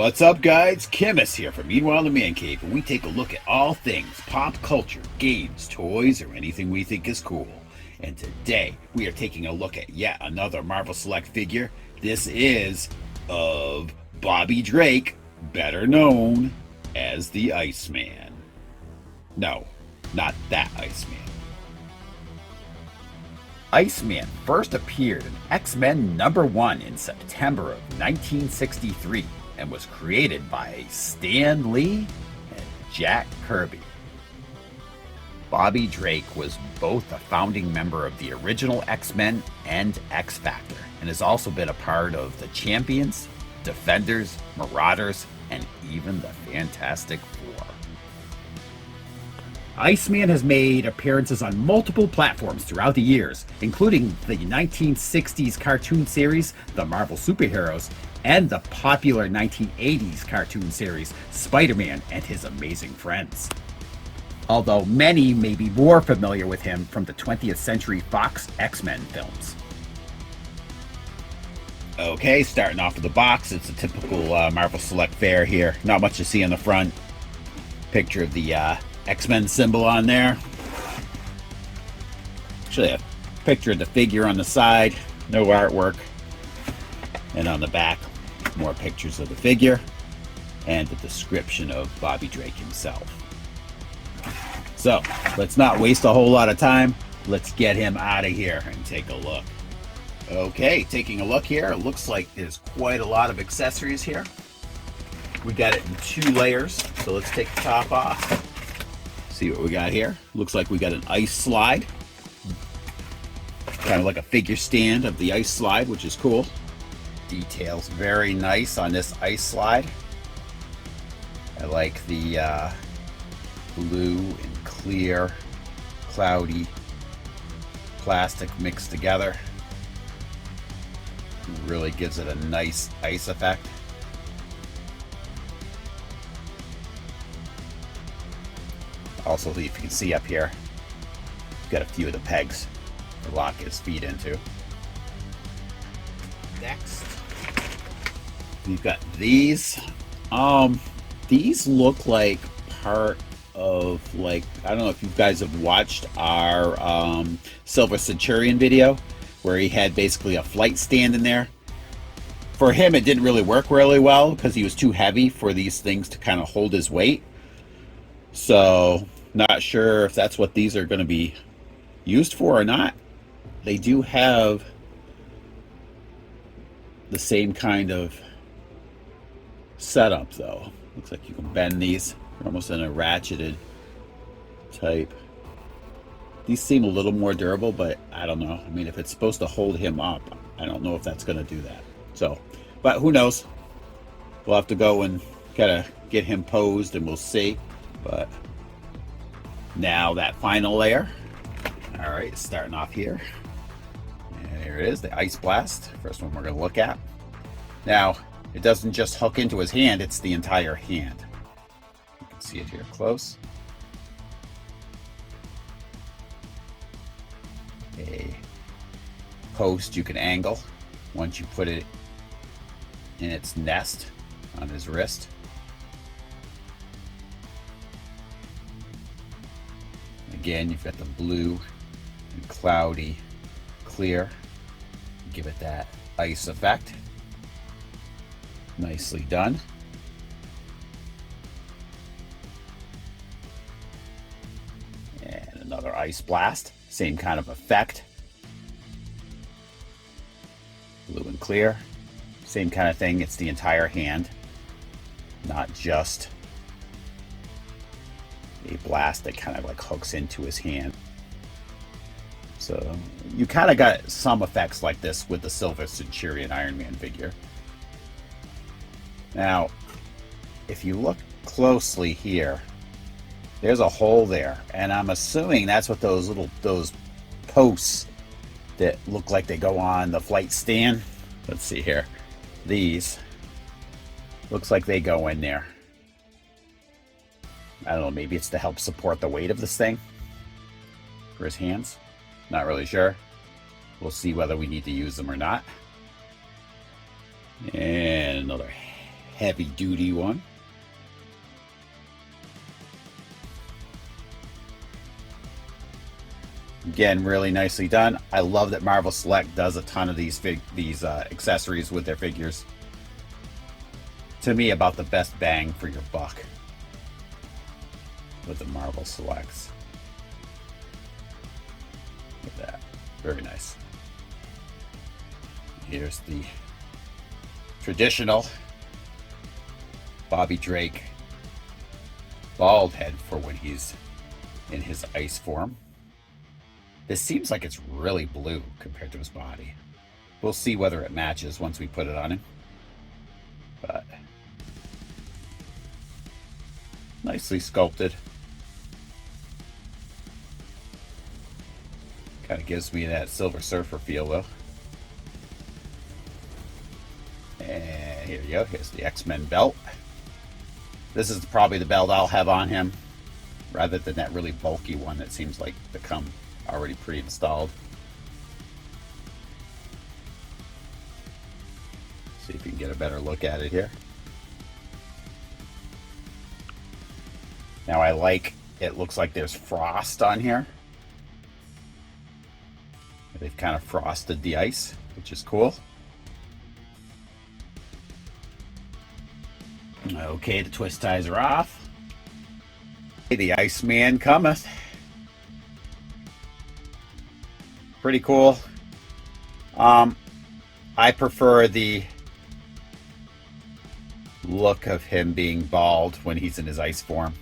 What's up, guys? Chemist here from Meanwhile in the Man Cave, and we take a look at all things pop culture, games, toys, or anything we think is cool. And today, we are taking a look at yet another Marvel Select figure. This is of Bobby Drake, better known as the Iceman. No, not that Iceman. Iceman first appeared in X-Men #1 in September of 1963 and was created by Stan Lee and Jack Kirby. Bobby Drake was both a founding member of the original X-Men and X-Factor, and has also been a part of the Champions, Defenders, Marauders, and even the Fantastic Four. Iceman has made appearances on multiple platforms throughout the years, including the 1960s cartoon series, The Marvel Superheroes, and the popular 1980s cartoon series, Spider-Man and His Amazing Friends. Although many may be more familiar with him from the 20th Century Fox X-Men films. Okay, starting off with the box, it's a typical Marvel Select fare here. Not much to see on the front. Picture of the X-Men symbol on there. Actually, a picture of the figure on the side. No artwork. And on the back, more pictures of the figure and the description of Bobby Drake himself. So, let's not waste a whole lot of time. Let's get him out of here and take a look. Okay, taking a look here. It looks like there's quite a lot of accessories here. We got it in 2 layers. So let's take the top off. See what we got here. Looks like we got an ice slide. Kind of like a figure stand of the ice slide, which is cool. Details very nice on this ice slide. I like the blue and clear, cloudy plastic mixed together. Really gives it a nice ice effect. Also, if you can see up here, we've got a few of the pegs to lock his feet into. Next, we've got these. These look like part of, like, I don't know if you guys have watched our Silver Centurion video, where he had basically a flight stand in there. For him, it didn't really work really well because he was too heavy for these things to kind of hold his weight. So, not sure if that's what these are going to be used for or not. They do have the same kind of setup, though. Looks like you can bend these. They're almost in a ratcheted type. These seem a little more durable, but I don't know. I mean, if it's supposed to hold him up, I don't know if that's going to do that. So, but who knows? We'll have to go and kind of get him posed and we'll see. But now that final layer. All right, starting off here. And here it is, the Ice Blast. First one we're going to look at. Now, it doesn't just hook into his hand, it's the entire hand. You can see it here close. A post you can angle once you put it in its nest on his wrist. Again, you've got the blue and cloudy clear. Give it that ice effect. Nicely done. And another ice blast. Same kind of effect. Blue and clear. Same kind of thing. It's the entire hand, not just a blast that kind of like hooks into his hand. So you kind of got some effects like this with the Silver Centurion Iron Man figure. Now, if you look closely here, there's a hole there, and I'm assuming that's what those posts that look like they go on the flight stand. Let's see here. These looks like they go in there. I don't know, maybe it's to help support the weight of this thing for his hands. Not really sure. We'll see whether we need to use them or not. And another heavy duty one. Again, really nicely done. I love that Marvel Select does a ton of these accessories with their figures. To me, about the best bang for your buck with the Marvel Selects. Look at that. Very nice. Here's the traditional Bobby Drake bald head for when he's in his ice form. This seems like it's really blue compared to his body. We'll see whether it matches once we put it on him. But nicely sculpted. Kind of gives me that Silver Surfer feel though. And here you go. Here's the X-Men belt. This is probably the belt I'll have on him, rather than that really bulky one that seems like to come already pre-installed. See if you can get a better look at it here. Now I like, it looks like there's frost on here. They've kind of frosted the ice, which is cool. Okay, the twist ties are off. The Iceman cometh. Pretty cool. I prefer the look of him being bald when he's in his ice form,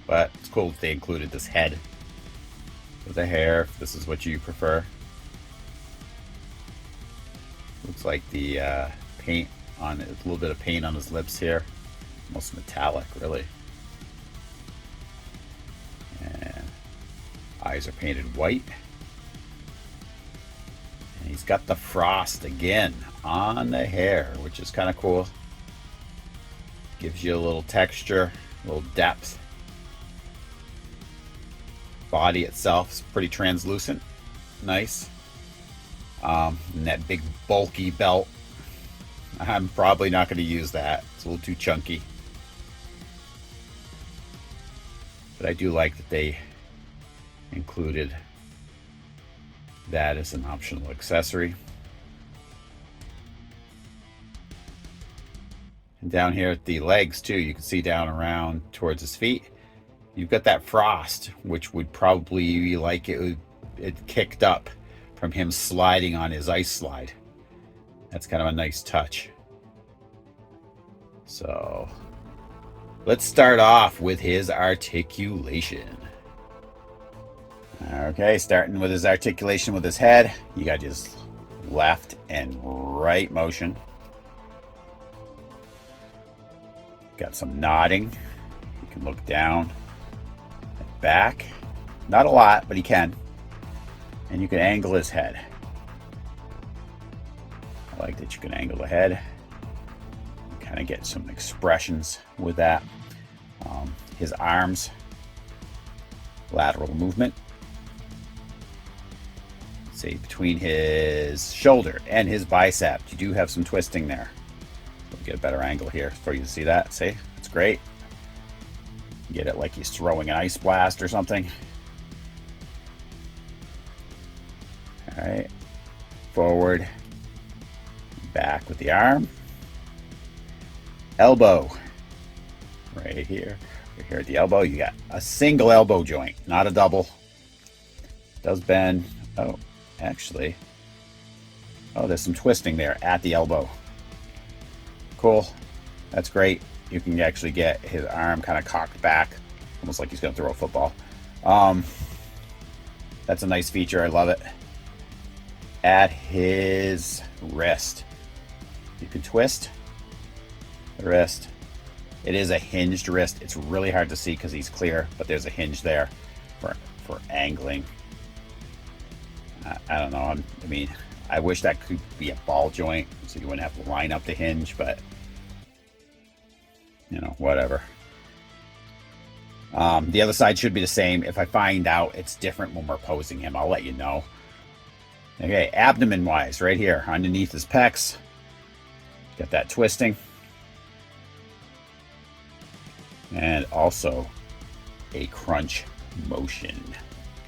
but it's cool that they included this head with the hair, if this is what you prefer. Looks like the paint on it, a little bit of paint on his lips here. Almost metallic, really. And eyes are painted white. And he's got the frost again on the hair, which is kind of cool. Gives you a little texture, a little depth. Body itself is pretty translucent. Nice. And that big bulky belt, I'm probably not going to use that. It's a little too chunky. But I do like that they included that as an optional accessory. And down here at the legs too, you can see down around towards his feet, you've got that frost, which would probably be like it kicked up from him sliding on his ice slide. That's kind of a nice touch. So let's start off with his articulation. Okay, starting with his articulation with his head, you got his left and right motion. Got some nodding. You can look down and back. Not a lot, but he can. And you can angle his head. I like that you can angle the head. Kind of get some expressions with that. His arms, lateral movement. See, between his shoulder and his bicep, you do have some twisting there. We'll get a better angle here for you to see that. See, it's great. Get it like he's throwing an ice blast or something. All right, forward, back with the arm. Elbow, right here at the elbow, you got a single elbow joint, not a double. Does bend. Oh, actually, oh, there's some twisting there at the elbow. Cool, that's great. You can actually get his arm kind of cocked back, almost like he's going to throw a football. That's a nice feature. I love it. At his wrist, you can twist the wrist. It is a hinged wrist. It's really hard to see because he's clear, but there's a hinge there for angling. I don't know. I mean, I wish that could be a ball joint so you wouldn't have to line up the hinge, but you know, whatever. The other side should be the same. If I find out it's different when we're posing him, I'll let you know. Okay, abdomen wise, right here underneath his pecs, got that twisting. and also a crunch motion.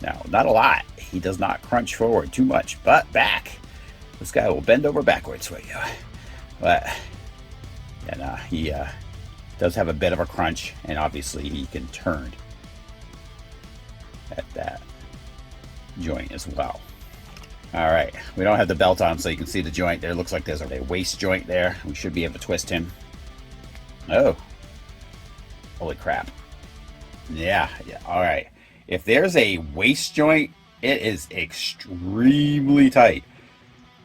Now, not a lot. He does not crunch forward too much, but back. This guy will bend over backwards for you. But, and he does have a bit of a crunch, and obviously he can turn at that joint as well. All right, we don't have the belt on, so you can see the joint there. Looks like there's a waist joint there. We should be able to twist him. Oh, holy crap. Yeah, all right. If there's a waist joint, it is extremely tight.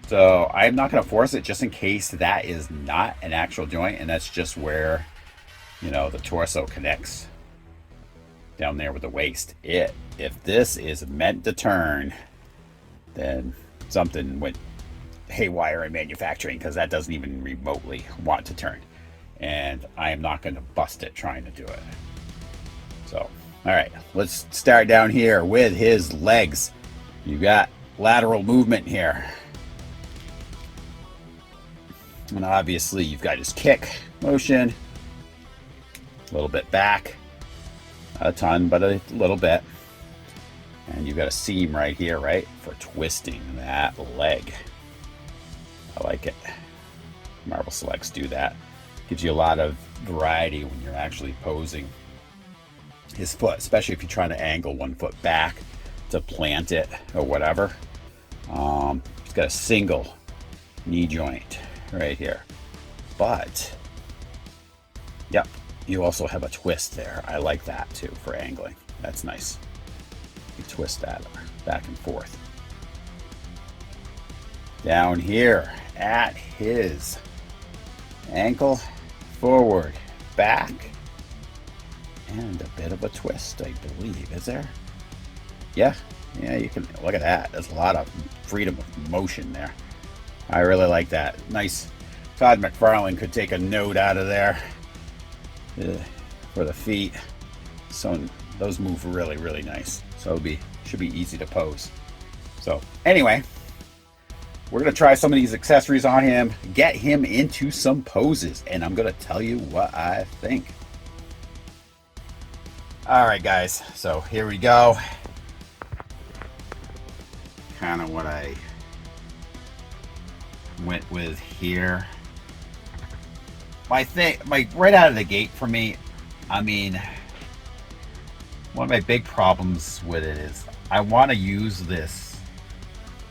So I'm not going to force it just in case that is not an actual joint, and that's just where, you know, the torso connects down there with the waist. If this is meant to turn, then something went haywire in manufacturing, because that doesn't even remotely want to turn. And I am not going to bust it trying to do it. So, all right, let's start down here with his legs. You got lateral movement here. And obviously you've got his kick motion. A little bit back. Not a ton, but a little bit. And you've got a seam right here, right, for twisting that leg. I like it. Marble Selects do that. Gives you a lot of variety when you're actually posing his foot, especially if you're trying to angle one foot back to plant it or whatever. He's got a single knee joint right here. But, yep, you also have a twist there. I like that too for angling. That's nice. You twist that back and forth. Down here at his ankle, forward, back, and a bit of a twist, I believe. Is there? Yeah, you can look at that. There's a lot of freedom of motion there. I really like that. Nice. Todd McFarlane could take a note out of there for the feet. So those move really, really nice. So should be easy to pose. So anyway, we're gonna try some of these accessories on him, get him into some poses, and I'm gonna tell you what I think. All right, guys. So here we go. Kind of what I went with here. My right out of the gate for me, I mean, one of my big problems with it is I want to use this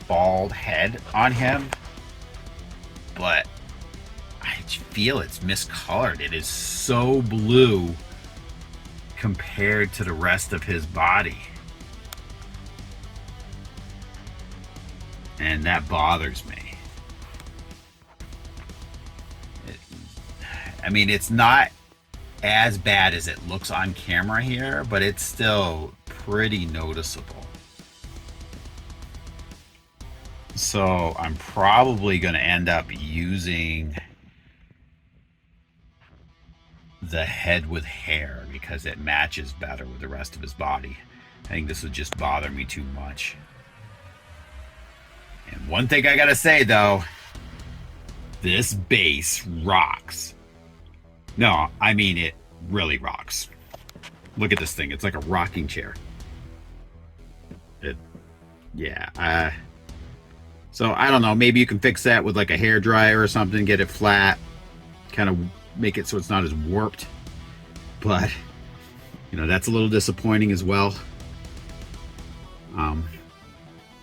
bald head on him, but I feel it's miscolored. It is so blue compared to the rest of his body, and that bothers me. I mean, it's not as bad as it looks on camera here, but it's still pretty noticeable. So I'm probably going to end up using the head with hair because it matches better with the rest of his body. I think this would just bother me too much. And one thing I gotta say though, this base rocks. No, I mean it really rocks. Look at this thing. It's like a rocking chair. So I don't know. Maybe you can fix that with like a hair dryer or something. Get it flat. Kind of make it so it's not as warped. But, you know, that's a little disappointing as well.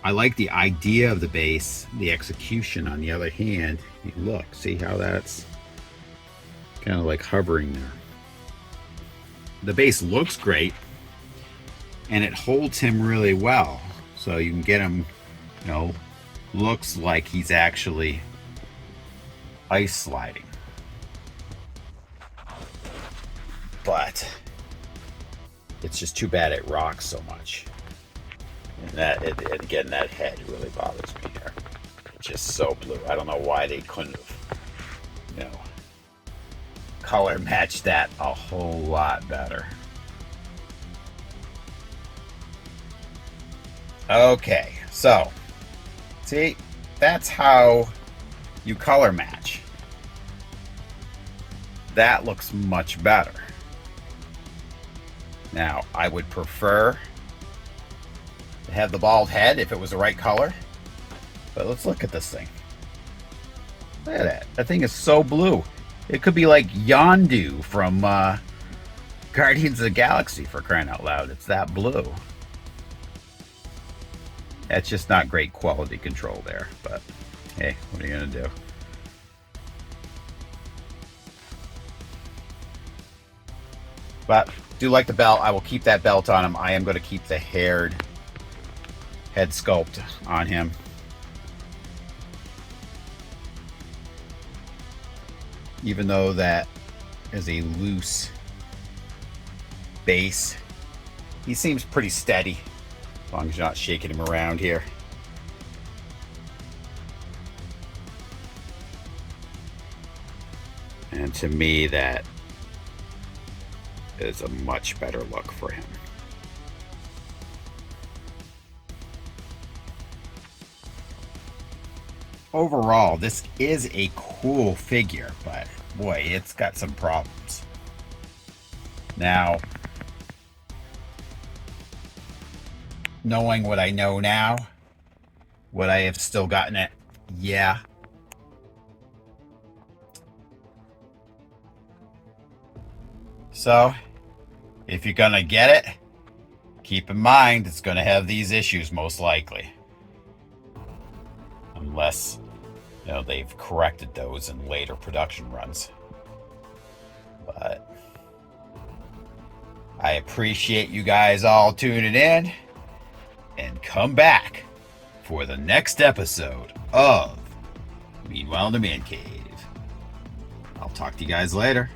I like the idea of the base. The execution, on the other hand, look, see how that's kind of like hovering there. The base looks great, and it holds him really well. So you can get him, you know, looks like he's actually ice sliding. But it's just too bad it rocks so much. And again, that head really bothers me here. It's just so blue. I don't know why they couldn't have, you know, color matched that a whole lot better. Okay, so see, that's how you color match. That looks much better. Now, I would prefer to have the bald head if it was the right color. But let's look at this thing. Look at that. That thing is so blue. It could be like Yondu from Guardians of the Galaxy, for crying out loud. It's that blue. That's just not great quality control there. But hey, what are you going to do? But do like the belt. I will keep that belt on him. I am going to keep the haired head sculpt on him. Even though that is a loose base, he seems pretty steady as long as you're not shaking him around here. And to me, that is a much better look for him. Overall, this is a cool figure, but boy, it's got some problems. Now, knowing what I know now, would I have still gotten it? Yeah. So, if you're gonna get it, keep in mind it's gonna have these issues most likely. Unless, you know, they've corrected those in later production runs. But I appreciate you guys all tuning in, and come back for the next episode of Meanwhile in the Man Cave. I'll talk to you guys later.